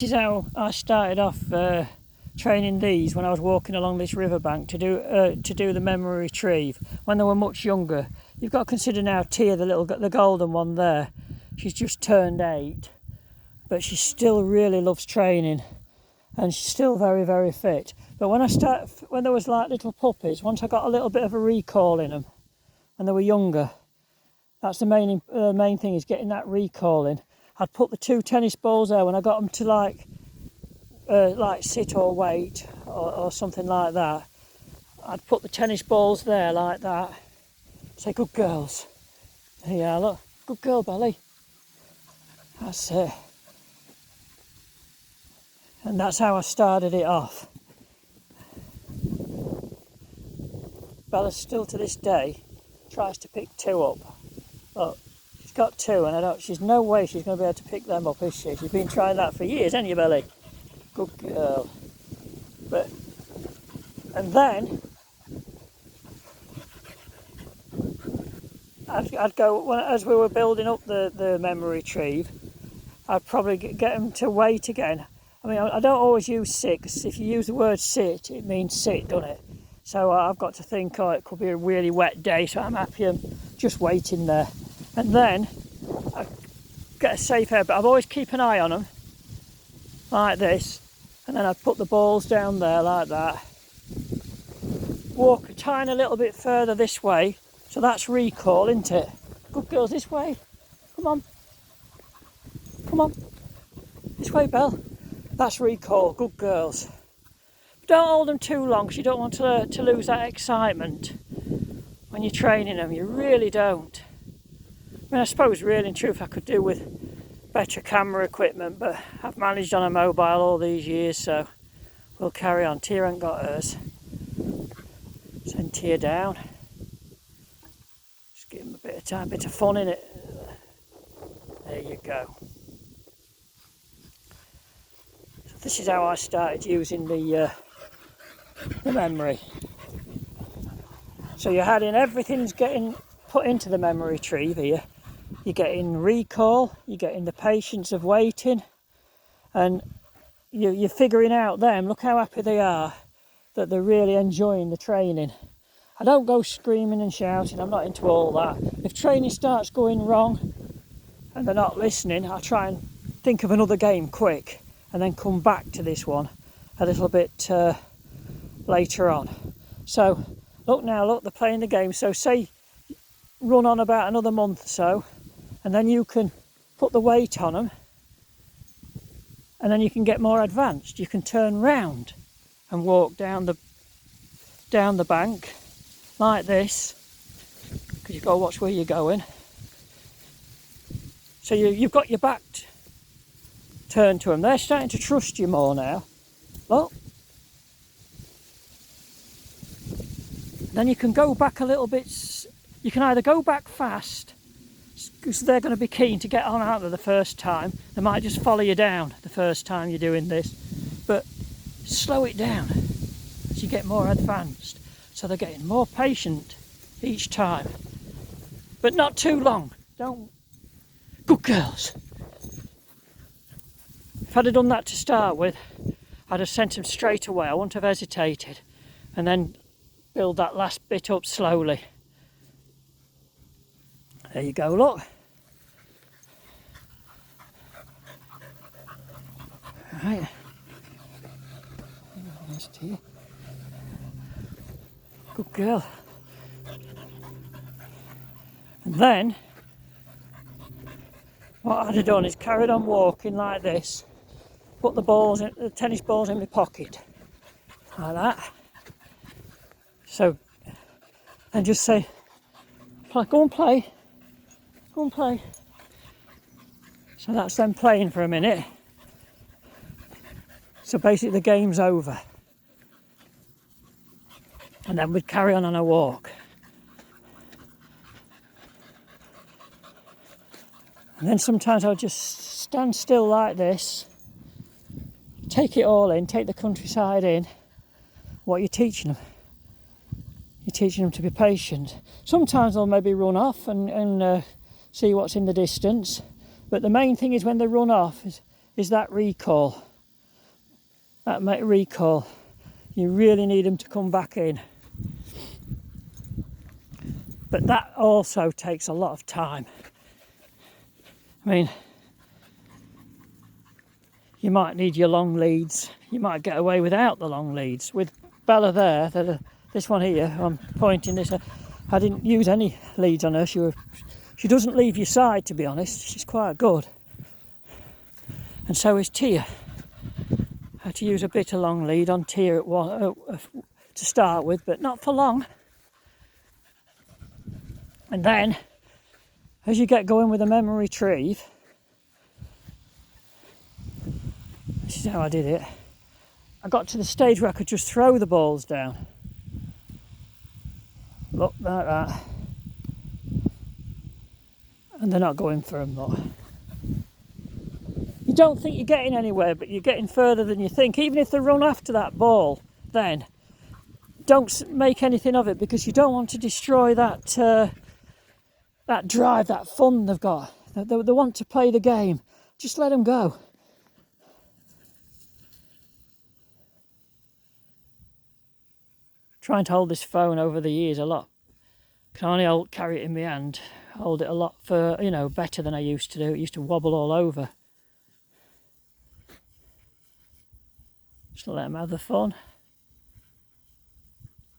This is how I started off training these when I was walking along this riverbank to do the memory retrieve when they were much younger. You've got to consider now Tia, the golden one there. She's just turned 8, but she still really loves training, and she's still very, very fit. But when there was like little puppies, once I got a little bit of a recall in them when they were younger, that's the main thing, is getting that recall in. I'd put the 2 tennis balls there when I got them to like sit or wait or something like that. I'd put the tennis balls there like that. Say, good girls. There you are, look. Good girl, Belly. That's it. And that's how I started it off. Bella still to this day tries to pick 2 up. Look, she's got 2 and she's no way she's going to be able to pick them up, is she? She's been trying that for years, hasn't you, Belly? Good girl. And then I'd go, as we were building up the memory retrieve, I'd probably get them to wait again. I mean, I don't always use sit, because if you use the word sit, it means sit, doesn't it? So I've got to think, it could be a really wet day, so I'm happy I'm just waiting there. And then I get a safe air, but I've always keep an eye on them, like this. And then I put the balls down there like that. Walk a tiny little bit further this way, so that's recall, isn't it? Good girls, this way. Come on. Come on. This way, Belle. That's recall, good girls. But don't hold them too long, because you don't want to lose that excitement when you're training them. You really don't. I mean, I suppose really in truth I could do with better camera equipment, but I've managed on a mobile all these years, so we'll carry on. Tia ain't got hers. Send Tia down. Just give him a bit of time, bit of fun in it. There you go. So this is how I started using the memory. So you're adding, everything's getting put into the memory retrieve here. You're getting recall, you're getting the patience of waiting, and you're figuring out them. Look how happy they are, that they're really enjoying the training. I don't go screaming and shouting, I'm not into all that. If training starts going wrong and they're not listening, I try and think of another game quick and then come back to this one a little bit later on. So look now, look, they're playing the game. So say run on about another month or so, and then you can put the weight on them, and then you can get more advanced. You can turn round and walk down the bank like this, because you've got to watch where you're going. So you've got your back turned to them. They're starting to trust you more now. Look. Then you can go back a little bit. You can either go back fast, because they're going to be keen to get on out there the first time. They might just follow you down the first time you're doing this, but slow it down as you get more advanced. So they're getting more patient each time, but not too long. Don't. Good girls. If I'd have done that to start with, I'd have sent them straight away. I wouldn't have hesitated, and then build that last bit up slowly. There you go, look. Right. Nice to you. Good girl. And then what I'd have done is carried on walking like this, put the tennis balls in my pocket, like that. So, and just say, go and play. Go and play. So that's them playing for a minute. So basically the game's over. And then we'd carry on a walk. And then sometimes I'll just stand still like this, take it all in, take the countryside in, what you're teaching them. You're teaching them to be patient. Sometimes they'll maybe run off and see what's in the distance, but the main thing is when they run off is that recall. that recall. You really need them to come back in. But that also takes a lot of time. I mean, you might need your long leads. You might get away without the long leads. With Bella there, this one here, I'm pointing this, I didn't use any leads on her. She doesn't leave your side, to be honest. She's quite good. And so is Tia. I had to use a bit of long lead on Tia to start with, but not for long. And then, as you get going with a memory retrieve, this is how I did it. I got to the stage where I could just throw the balls down. Look, like that. And they're not going for them, look. You don't think you're getting anywhere, but you're getting further than you think. Even if they run after that ball, then don't make anything of it, because you don't want to destroy that drive, that fun they've got. They want to play the game. Just let them go. Trying to hold this phone over the years a lot. Can only carry it in my hand. Hold it a lot better than I used to do. It used to wobble all over. Just let them have the fun.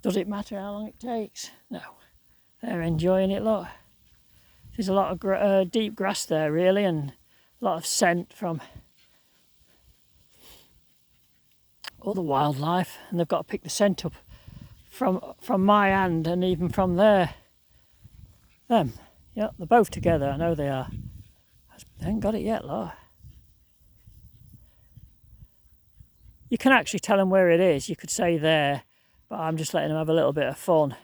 Does it matter how long it takes? No. They're enjoying it, look. There's a lot of deep grass there, really, and a lot of scent from all the wildlife. And they've got to pick the scent up from my hand and even from them. Yeah, they're both together, I know they are. They haven't got it yet, look. You can actually tell them where it is. You could say there, but I'm just letting them have a little bit of fun.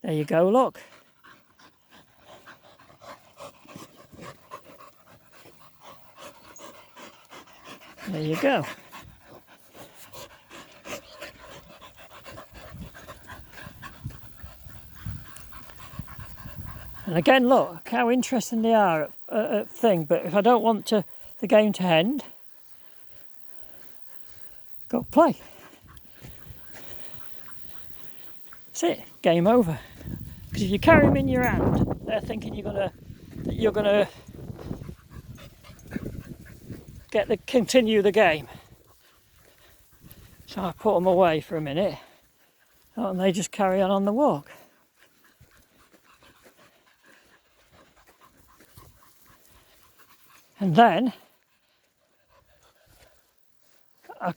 There you go, look. There you go. And again, look how interesting they are at thing. But if I don't want the game to end, go play. That's it. Game over. Because if you carry them in your hand, they're thinking you're gonna continue the game. So I put them away for a minute, and they just carry on the walk. And then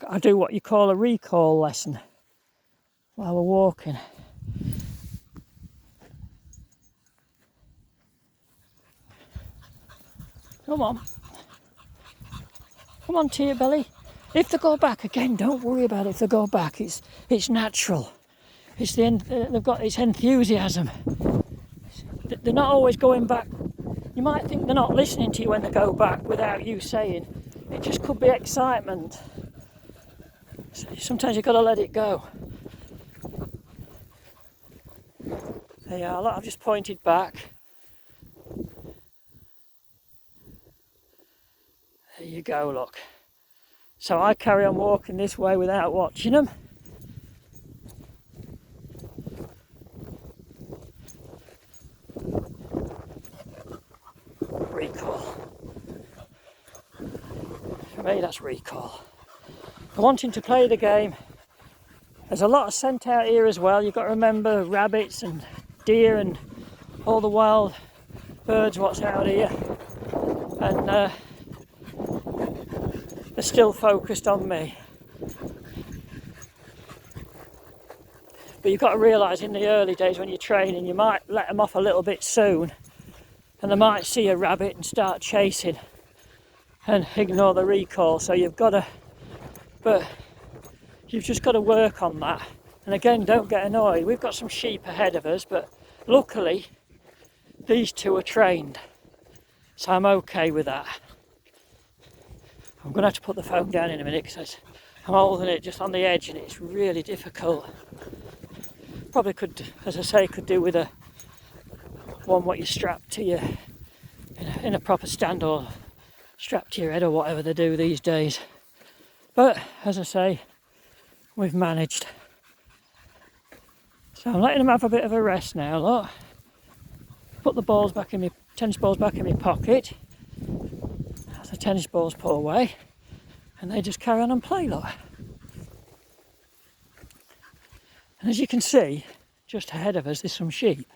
I do what you call a recall lesson while we're walking. Come on, Tia Belly. If they go back again, don't worry about it. If they go back, it's natural. They've got this enthusiasm. They're not always going back. You might think they're not listening to you when they go back without you saying. It just could be excitement. Sometimes you've got to let it go. There you are, look, I've just pointed back. There you go, look. So I carry on walking this way without watching them. Recall. For me, that's recall. Wanting to play the game. There's a lot of scent out here as well. You've got to remember rabbits and deer and all the wild birds what's out here. And they're still focused on me. But you've got to realise in the early days when you're training, you might let them off a little bit soon, and they might see a rabbit and start chasing and ignore the recall. So you've just got to work on that. And again, don't get annoyed. We've got some sheep ahead of us, but luckily these two are trained, so I'm okay with that. I'm going to have to put the phone down in a minute because I'm holding it just on the edge and it's really difficult. Probably could, as I say, could do with one what you strap to you in a proper stand or strapped to your head or whatever they do these days. But as I say, we've managed. So I'm letting them have a bit of a rest now, look. Put the balls back in my tennis balls back in my pocket. As the tennis balls pull away, and they just carry on and play, look. And as you can see, just ahead of us there's some sheep.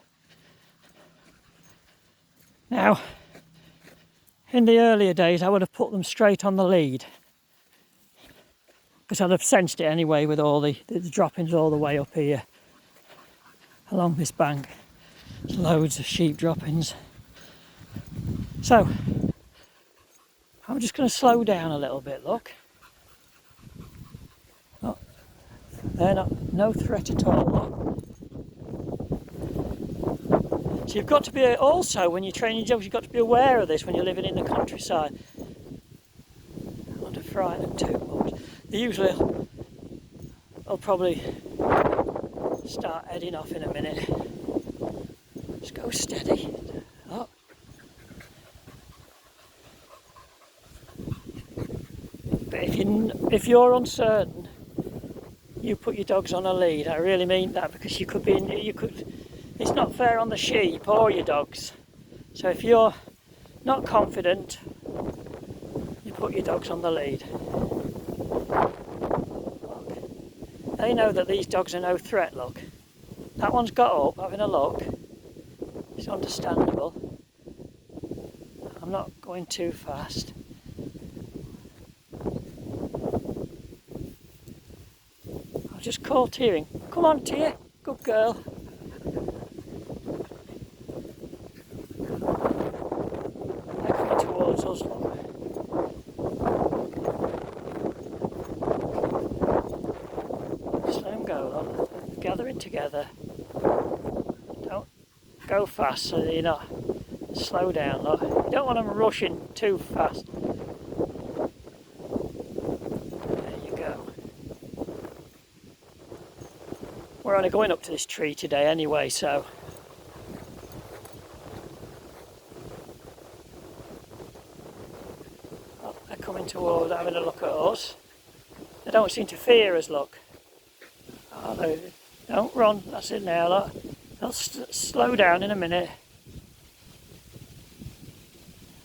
Now, in the earlier days I would have put them straight on the lead, because I'd have sensed it anyway with all the droppings all the way up here along this bank. There's loads of sheep droppings. So I'm just going to slow down a little bit, look. Oh, they're no threat at all, look. So you've got to be, also when you're training dogs, you've got to be aware of this when you're living in the countryside. Not to frighten them too much. They usually will probably start heading off in a minute. Just go steady. Oh. But if you're uncertain, you put your dogs on a lead. I really mean that, because it's not fair on the sheep or your dogs. So if you're not confident, you put your dogs on the lead. Look. They know that these dogs are no threat, look. That one's got up, having a look. It's understandable. I'm not going too fast. I'll just call Tearing. Come on, Tear. Good girl. They're coming towards us, look. Just let them go, look. Gathering together. Don't go fast so that you're not. Slow down, look. You don't want them rushing too fast. There you go. We're only going up to this tree today anyway, so. Oh, they're coming towards, having a look at us. They don't seem to fear us, look. Oh, they don't run, that's it now, look. They'll slow down in a minute.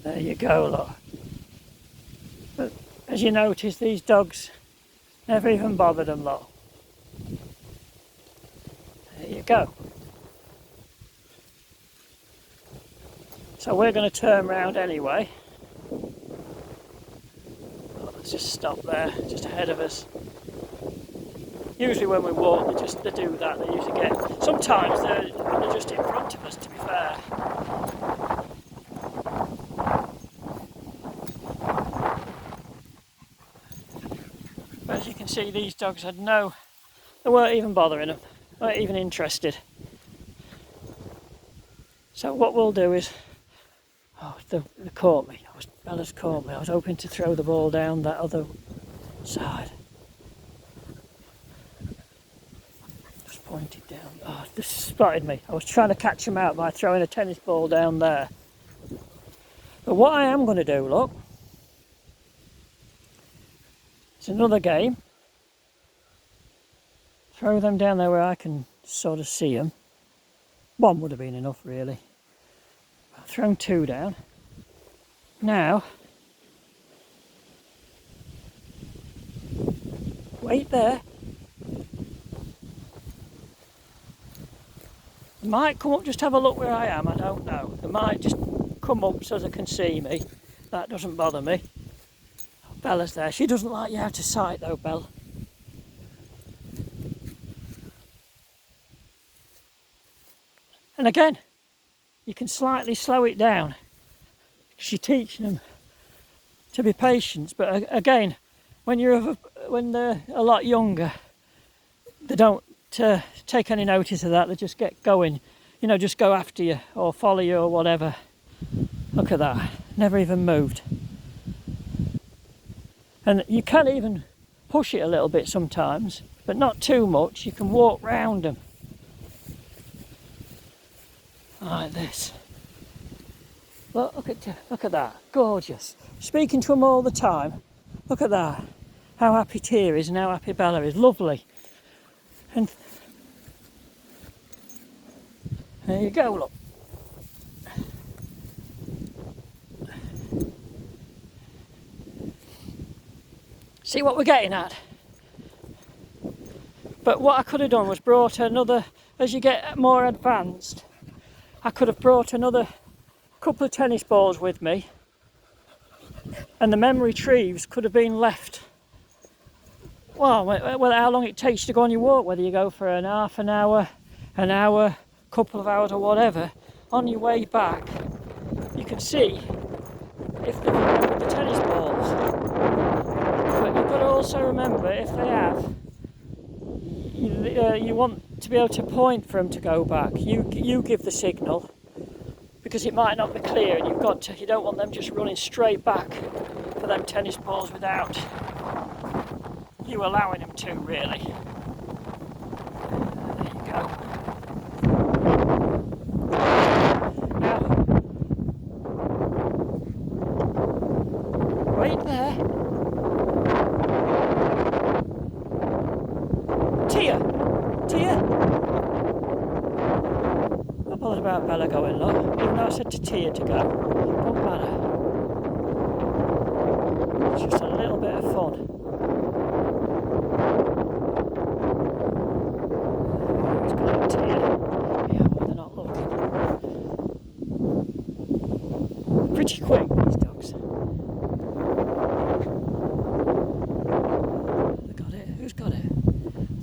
There you go, look. But as you notice, these dogs never even bother them, look. There you go. So we're going to turn round anyway. Oh, let's just stop there, just ahead of us. Usually when we walk, they do that. They usually get. Sometimes they're just in front of us, to be fair. But as you can see, these dogs had no. They weren't even bothering them. Weren't even interested. So what we'll do is. Oh, they caught me. Bella's caught me. I was hoping to throw the ball down that other side. Pointed down. Oh, they spotted me. I was trying to catch them out by throwing a tennis ball down there. But what I am going to do, look, it's another game. Throw them down there where I can sort of see them. One would have been enough, really. I've thrown two down. Now, wait there. They might come up, just have a look where I am, I don't know. They might just come up so they can see me. That doesn't bother me. Bella's there. She doesn't like you out of sight though, Belle. And again, you can slightly slow it down. Because you're teaching them to be patient. But again, when they're a lot younger, they don't take any notice of that. They just get going, just go after you or follow you or whatever. Look at that, never even moved. And you can even push it a little bit sometimes, but not too much. You can walk round them like this. Look at that, gorgeous. Speaking to them all the time. Look at that. how happy Tia is and how happy Bella is. Lovely. And there you go, look. See what we're getting at? But what I could have done was brought another, as you get more advanced, I could have brought another couple of tennis balls with me, and the memory retrieves could have been left, well, how long it takes to go on your walk, whether you go for an half an hour, couple of hours or whatever, on your way back, you can see if they've remembered the tennis balls. But you've got to also remember, if they have, you want to be able to point for them to go back. You give the signal, because it might not be clear, and you don't want them just running straight back for them tennis balls without you allowing them to, really. There you go. Now, wait there. Tia! Not bothered about Bella going, look. Even though I said to Tia to go, don't matter. It's just a little bit of fun. Who's got it, Tia? Yeah, well, they're not looking. Pretty quick, these dogs. They got it? Who's got it?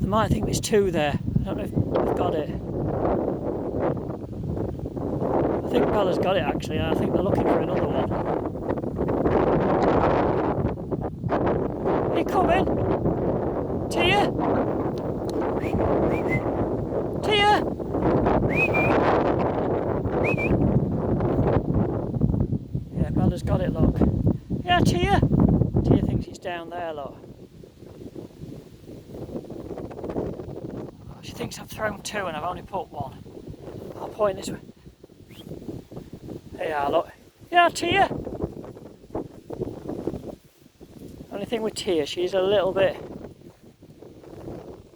They might think there's two there. I don't know if they've got it. I think Bella's got it actually, and I think they're looking for another one. Are you coming? Tia? Tia? Yeah, Bella's got it, look. Yeah, Tia? Tia thinks it's down there, look. She thinks I've thrown two and I've only put one. I'll point this way. There you are, look. Yeah, Tia! Only thing with Tia, she's a little bit...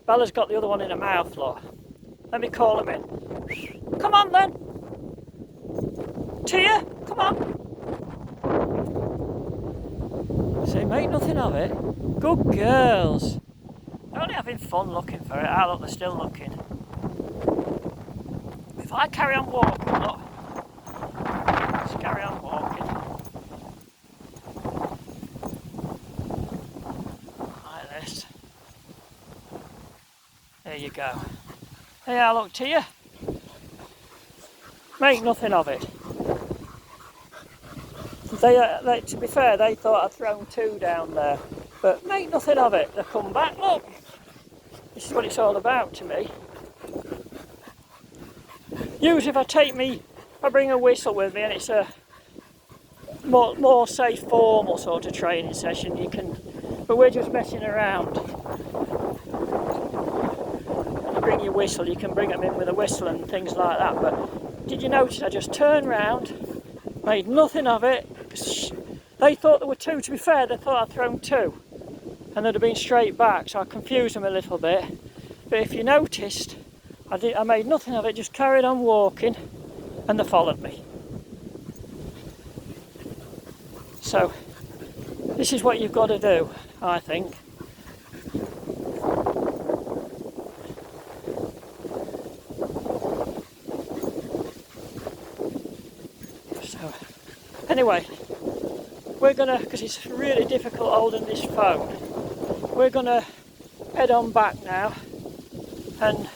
Bella's got the other one in her mouth, look. Let me call him in. Come on then! Tia, come on! See, make nothing of it. Good girls. They're only having fun looking for it. Ah, look, they're still looking. If I carry on walking, look. Just carry on walking. Like this. There you go. There you are, look, Tia. Make nothing of it. They, to be fair, they thought I'd thrown two down there. But make nothing of it. They come back, look. This is what it's all about to me. Usually if I bring a whistle with me and it's a more say formal sort of training session, but we're just messing around. You bring your whistle, you can bring them in with a whistle and things like that, but did you notice I just turned round, made nothing of it, because they thought there were two. To be fair, they thought I'd thrown two and they'd have been straight back, so I confused them a little bit. But if you noticed, I made nothing of it, just carried on walking, and they followed me. So this is what you've got to do, I think. So anyway, we're gonna, because it's really difficult holding this phone, we're gonna head on back now. And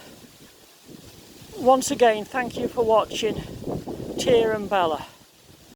once again, thank you for watching Tia and Bella.